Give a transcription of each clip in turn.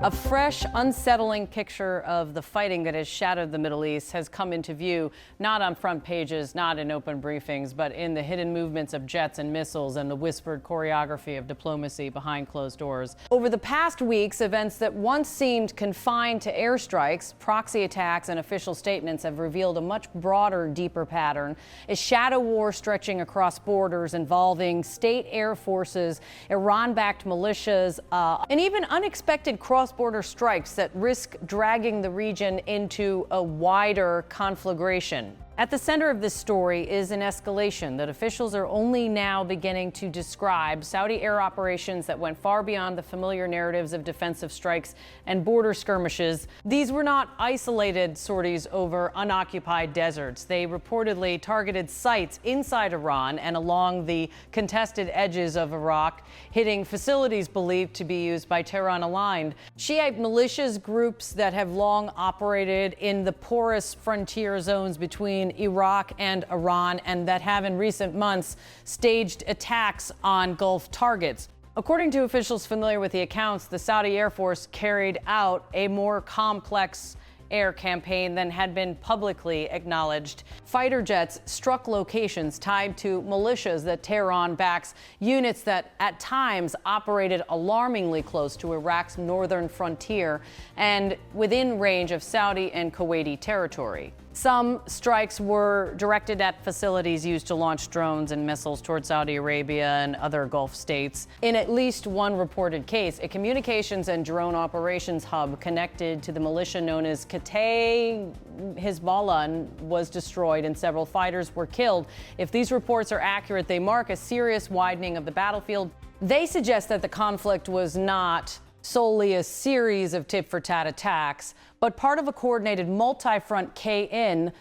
A fresh, unsettling picture of the fighting that has shattered the Middle East has come into view, not on front pages, not in open briefings, but in the hidden movements of jets and missiles and the whispered choreography of diplomacy behind closed doors. Over the past weeks, events that once seemed confined to airstrikes, proxy attacks, and official statements have revealed a much broader, deeper pattern, a shadow war stretching across borders involving state air forces, Iran-backed militias, and even unexpected cross-border strikes that risk dragging the region into a wider conflagration. At the center of this story is an escalation that officials are only now beginning to describe. Saudi air operations that went far beyond the familiar narratives of defensive strikes and border skirmishes. These were not isolated sorties over unoccupied deserts. They reportedly targeted sites inside Iran and along the contested edges of Iraq, hitting facilities believed to be used by Tehran-aligned Shiite militias, groups that have long operated in the porous frontier zones between Iraq and Iran, and that have in recent months staged attacks on Gulf targets. According to officials familiar with the accounts, the Saudi Air Force carried out a more complex air campaign than had been publicly acknowledged. Fighter jets struck locations tied to militias that Tehran backs, units that at times operated alarmingly close to Iraq's northern frontier and within range of Saudi and Kuwaiti territory. Some strikes were directed at facilities used to launch drones and missiles toward Saudi Arabia and other Gulf states. In at least one reported case, a communications and drone operations hub connected to the militia known as Kataib Hezbollah was destroyed and several fighters were killed. If these reports are accurate, they mark a serious widening of the battlefield. They suggest that the conflict was not solely a series of tit-for-tat attacks, but part of a coordinated multi-front campaign.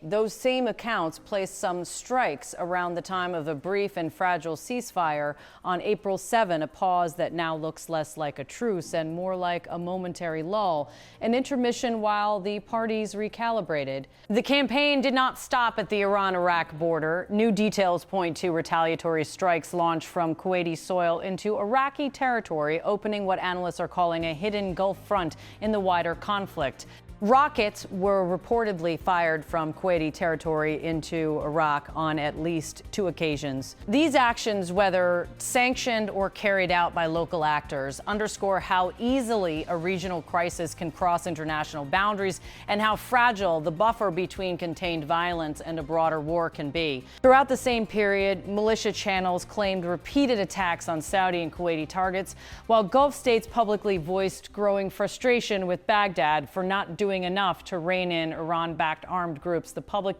Those same accounts placed some strikes around the time of a brief and fragile ceasefire on April 7, a pause that now looks less like a truce and more like a momentary lull, an intermission while the parties recalibrated. The campaign did not stop at the Iran-Iraq border. New details point to retaliatory strikes launched from Kuwaiti soil into Iraqi territory, opening what analysts are calling a hidden Gulf front in the wider conflict. Rockets were reportedly fired from Kuwaiti territory into Iraq on at least 2 occasions. These actions, whether sanctioned or carried out by local actors, underscore how easily a regional crisis can cross international boundaries and how fragile the buffer between contained violence and a broader war can be. Throughout the same period, militia channels claimed repeated attacks on Saudi and Kuwaiti targets, while Gulf states publicly voiced growing frustration with Baghdad for not doing enough to rein in Iran-backed armed groups. The public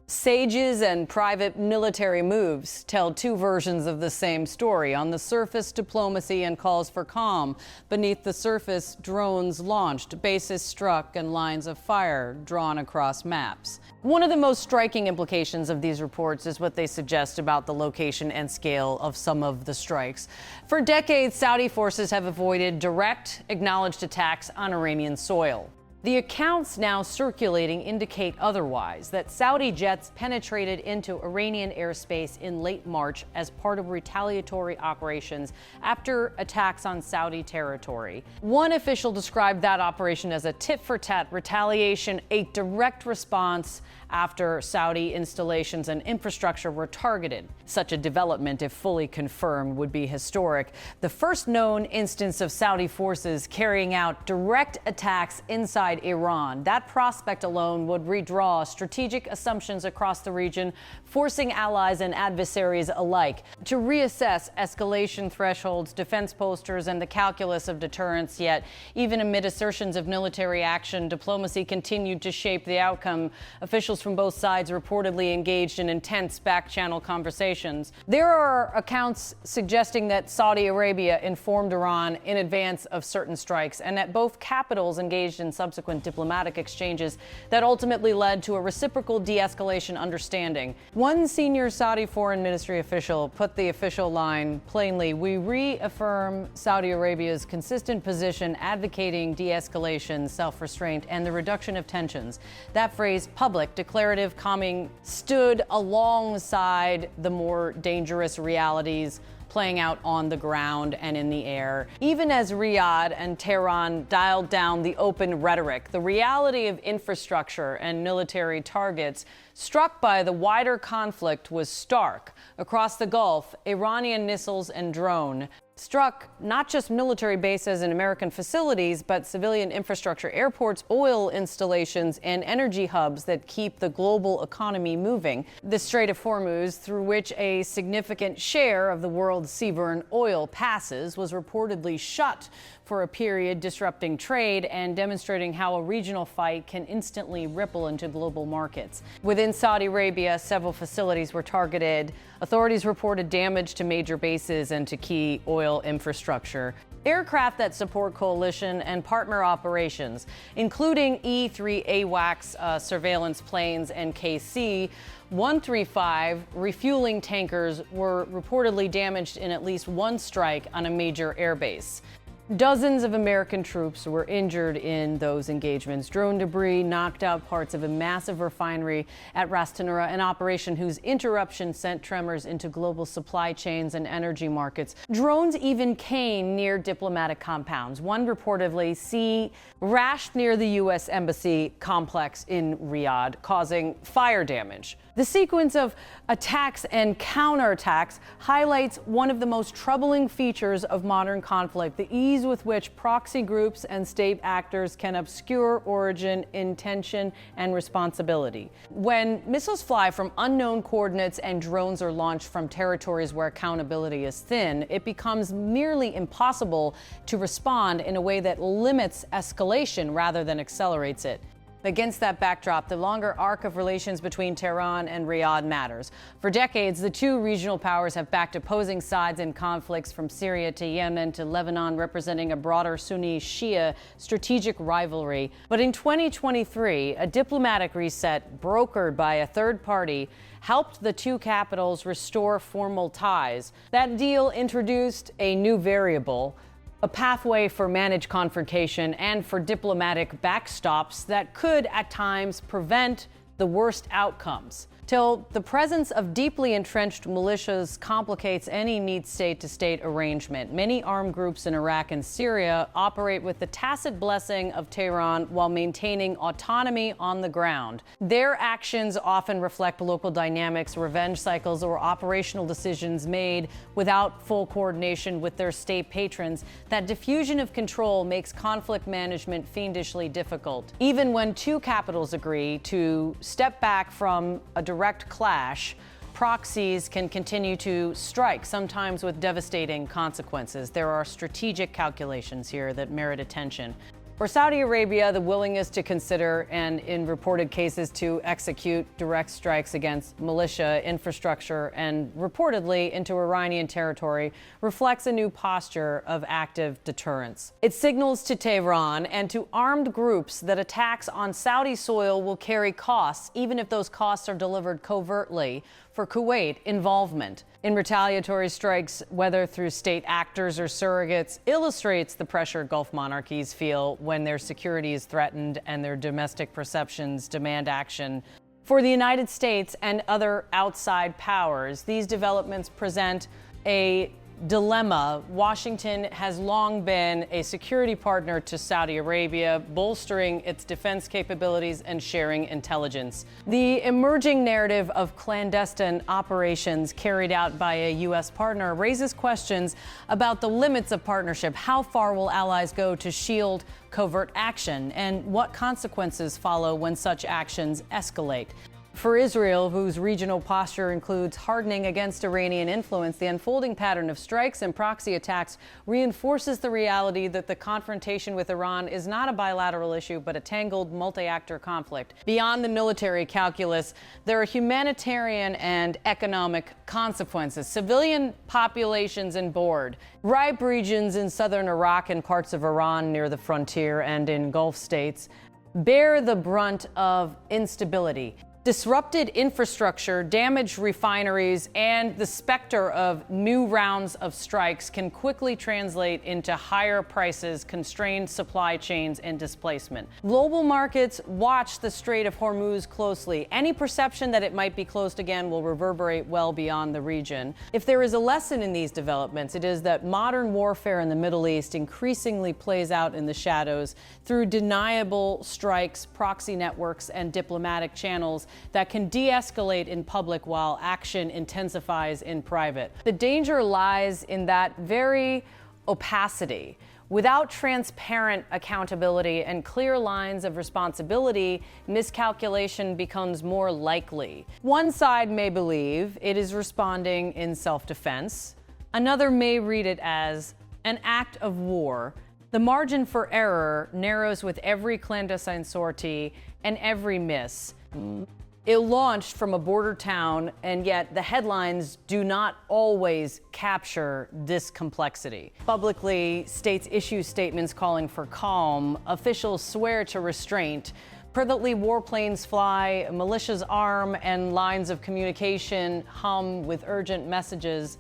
sages and private military moves tell 2 versions of the same story. On the surface, diplomacy and calls for calm. Beneath the surface, drones launched, bases struck, and lines of fire drawn across maps. One of the most striking implications of these reports is what they suggest about the location and scale of some of the strikes. For decades, Saudi forces have avoided direct, acknowledged attacks on Iranian soil. The accounts now circulating indicate otherwise, that Saudi jets penetrated into Iranian airspace in late March as part of retaliatory operations after attacks on Saudi territory. One official described that operation as a tit-for-tat retaliation, a direct response after Saudi installations and infrastructure were targeted. Such a development, if fully confirmed, would be historic. The first known instance of Saudi forces carrying out direct attacks inside Iran. That prospect alone would redraw strategic assumptions across the region, forcing allies and adversaries alike to reassess escalation thresholds, defense postures, and the calculus of deterrence. Yet, even amid assertions of military action, diplomacy continued to shape the outcome. Officials from both sides reportedly engaged in intense back-channel conversations. There are accounts suggesting that Saudi Arabia informed Iran in advance of certain strikes, and that both capitals engaged in subsequent diplomatic exchanges that ultimately led to a reciprocal de-escalation understanding. One senior Saudi foreign ministry official put the official line plainly: "We reaffirm Saudi Arabia's consistent position advocating de-escalation, self-restraint, and the reduction of tensions." That phrase, public, declarative, calming, stood alongside the more dangerous realities playing out on the ground and in the air. Even as Riyadh and Tehran dialed down the open rhetoric, the reality of infrastructure and military targets struck by the wider conflict was stark. Across the Gulf, Iranian missiles and drone struck not just military bases and American facilities, but civilian infrastructure, airports, oil installations, and energy hubs that keep the global economy moving. The Strait of Hormuz, through which a significant share of the world's seaborne oil passes, was reportedly shut for a period, disrupting trade and demonstrating how a regional fight can instantly ripple into global markets. Within Saudi Arabia, several facilities were targeted. Authorities reported damage to major bases and to key oil infrastructure. Aircraft that support coalition and partner operations, including E-3 AWACS surveillance planes and KC-135 refueling tankers, were reportedly damaged in at least one strike on a major airbase. Dozens of American troops were injured in those engagements. Drone debris knocked out parts of a massive refinery at Ras Tanura, an operation whose interruption sent tremors into global supply chains and energy markets. Drones even came near diplomatic compounds. One reportedly crashed near the U.S. Embassy complex in Riyadh, causing fire damage. The sequence of attacks and counterattacks highlights one of the most troubling features of modern conflict: the ease with which proxy groups and state actors can obscure origin, intention, and responsibility. When missiles fly from unknown coordinates and drones are launched from territories where accountability is thin, it becomes nearly impossible to respond in a way that limits escalation rather than accelerates it. Against that backdrop, the longer arc of relations between Tehran and Riyadh matters. For decades, the two regional powers have backed opposing sides in conflicts from Syria to Yemen to Lebanon, representing a broader Sunni-Shia strategic rivalry. But in 2023, a diplomatic reset brokered by a third party helped the two capitals restore formal ties. That deal introduced a new variable: a pathway for managed confrontation and for diplomatic backstops that could at times prevent the worst outcomes. Till the presence of deeply entrenched militias complicates any neat state-to-state arrangement. Many armed groups in Iraq and Syria operate with the tacit blessing of Tehran while maintaining autonomy on the ground. Their actions often reflect local dynamics, revenge cycles, or operational decisions made without full coordination with their state patrons. That diffusion of control makes conflict management fiendishly difficult. Even when two capitals agree to step back from a direct clash, proxies can continue to strike, sometimes with devastating consequences. There are strategic calculations here that merit attention. For Saudi Arabia, the willingness to consider and, in reported cases, to execute direct strikes against militia, infrastructure, and reportedly into Iranian territory reflects a new posture of active deterrence. It signals to Tehran and to armed groups that attacks on Saudi soil will carry costs, even if those costs are delivered covertly. For Kuwait, involvement in retaliatory strikes, whether through state actors or surrogates, illustrates the pressure Gulf monarchies feel when their security is threatened and their domestic perceptions demand action. For the United States and other outside powers, these developments present a dilemma. Washington has long been a security partner to Saudi Arabia, bolstering its defense capabilities and sharing intelligence. The emerging narrative of clandestine operations carried out by a U.S. partner raises questions about the limits of partnership. How far will allies go to shield covert action, and what consequences follow when such actions escalate? For Israel, whose regional posture includes hardening against Iranian influence, the unfolding pattern of strikes and proxy attacks reinforces the reality that the confrontation with Iran is not a bilateral issue, but a tangled, multi-actor conflict. Beyond the military calculus, there are humanitarian and economic consequences. Civilian populations in ripe regions in southern Iraq and parts of Iran near the frontier and in Gulf states bear the brunt of instability. Disrupted infrastructure, damaged refineries, and the specter of new rounds of strikes can quickly translate into higher prices, constrained supply chains, and displacement. Global markets watch the Strait of Hormuz closely. Any perception that it might be closed again will reverberate well beyond the region. If there is a lesson in these developments, it is that modern warfare in the Middle East increasingly plays out in the shadows through deniable strikes, proxy networks, and diplomatic channels that can de-escalate in public while action intensifies in private. The danger lies in that very opacity. Without transparent accountability and clear lines of responsibility, miscalculation becomes more likely. One side may believe it is responding in self-defense. Another may read it as an act of war. The margin for error narrows with every clandestine sortie and every miss. It launched from a border town, and yet the headlines do not always capture this complexity. Publicly, states issue statements calling for calm. Officials swear to restraint. Privately, warplanes fly, militias arm, and lines of communication hum with urgent messages.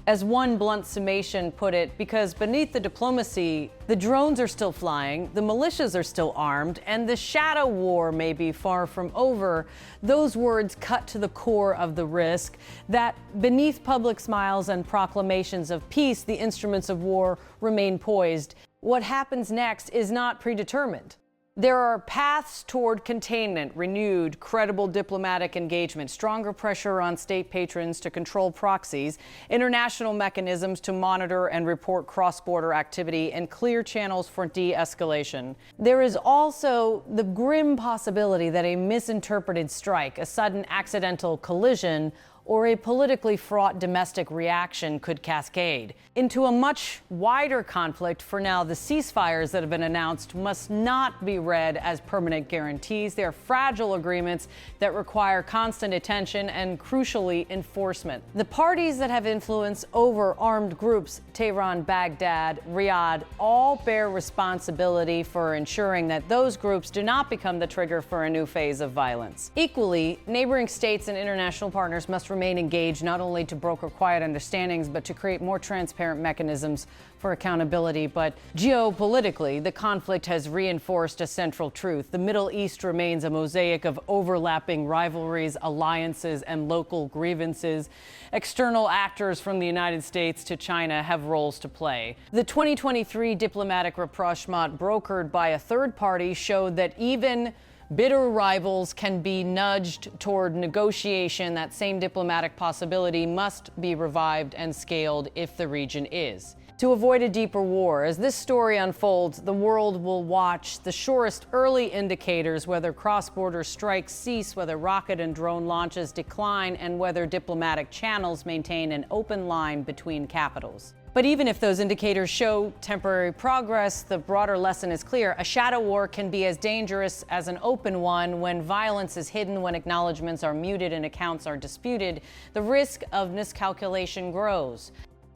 As one blunt summation put it, because beneath the diplomacy, the drones are still flying, the militias are still armed, and the shadow war may be far from over, those words cut to the core of the risk that beneath public smiles and proclamations of peace, the instruments of war remain poised. What happens next is not predetermined. There are paths toward containment, renewed, credible diplomatic engagement, stronger pressure on state patrons to control proxies, international mechanisms to monitor and report cross-border activity, and clear channels for de-escalation. There is also the grim possibility that a misinterpreted strike, a sudden accidental collision, or a politically fraught domestic reaction could cascade into a much wider conflict. For now, the ceasefires that have been announced must not be read as permanent guarantees. They are fragile agreements that require constant attention and, crucially, enforcement. The parties that have influence over armed groups, Tehran, Baghdad, Riyadh, all bear responsibility for ensuring that those groups do not become the trigger for a new phase of violence. Equally, neighboring states and international partners must remain engaged not only to broker quiet understandings, but to create more transparent mechanisms for accountability. But geopolitically, the conflict has reinforced a central truth. The Middle East remains a mosaic of overlapping rivalries, alliances, and local grievances. External actors from the United States to China have roles to play. The 2023 diplomatic rapprochement brokered by a third party showed that even bitter rivals can be nudged toward negotiation. That same diplomatic possibility must be revived and scaled if the region is to avoid a deeper war. As this story unfolds, the world will watch the surest early indicators, whether cross-border strikes cease, whether rocket and drone launches decline, and whether diplomatic channels maintain an open line between capitals. But even if those indicators show temporary progress, the broader lesson is clear. A shadow war can be as dangerous as an open one. When violence is hidden, when acknowledgements are muted and accounts are disputed, the risk of miscalculation grows.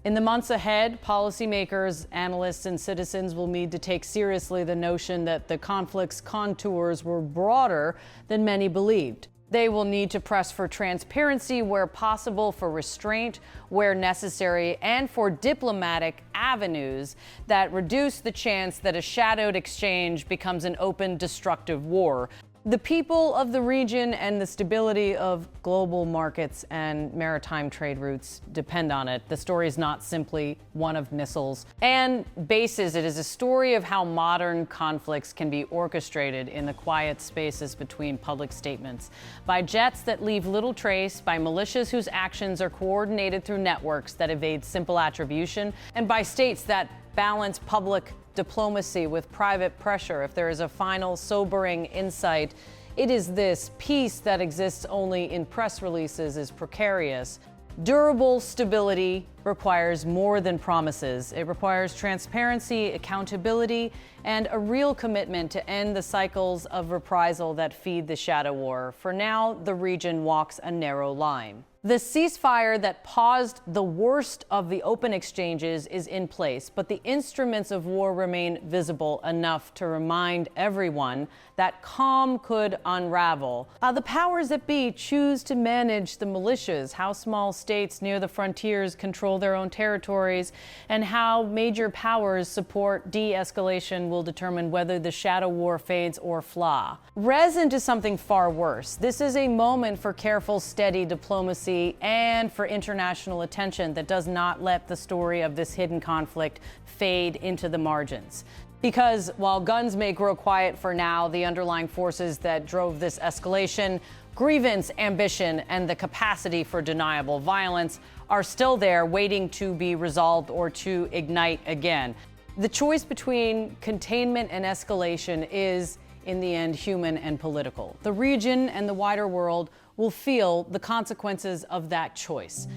In the months ahead, policymakers, analysts, and citizens will need to take seriously the notion that the conflict's contours were broader than many believed. They will need to press for transparency where possible, for restraint where necessary, and for diplomatic avenues that reduce the chance that a shadowed exchange becomes an open, destructive war. The people of the region and the stability of global markets and maritime trade routes depend on it. The story is not simply one of missiles and bases. It is a story of how modern conflicts can be orchestrated in the quiet spaces between public statements, by jets that leave little trace, by militias whose actions are coordinated through networks that evade simple attribution, and by states that balance public diplomacy with private pressure. If there is a final sobering insight, it is this: peace that exists only in press releases is precarious. Durable stability requires more than promises. It requires transparency, accountability, and a real commitment to end the cycles of reprisal that feed the shadow war. For now, the region walks a narrow line. The ceasefire that paused the worst of the open exchanges is in place, but the instruments of war remain visible enough to remind everyone that calm could unravel. The powers that be choose to manage the militias, how small states near the frontiers control their own territories, and how major powers support de-escalation will determine whether the shadow war fades or flaw. Res into something far worse. This is a moment for careful, steady diplomacy and for international attention that does not let the story of this hidden conflict fade into the margins. Because while guns may grow quiet for now, the underlying forces that drove this escalation, grievance, ambition, and the capacity for deniable violence are still there, waiting to be resolved or to ignite again. The choice between containment and escalation is, in the end, human and political. The region and the wider world will feel the consequences of that choice.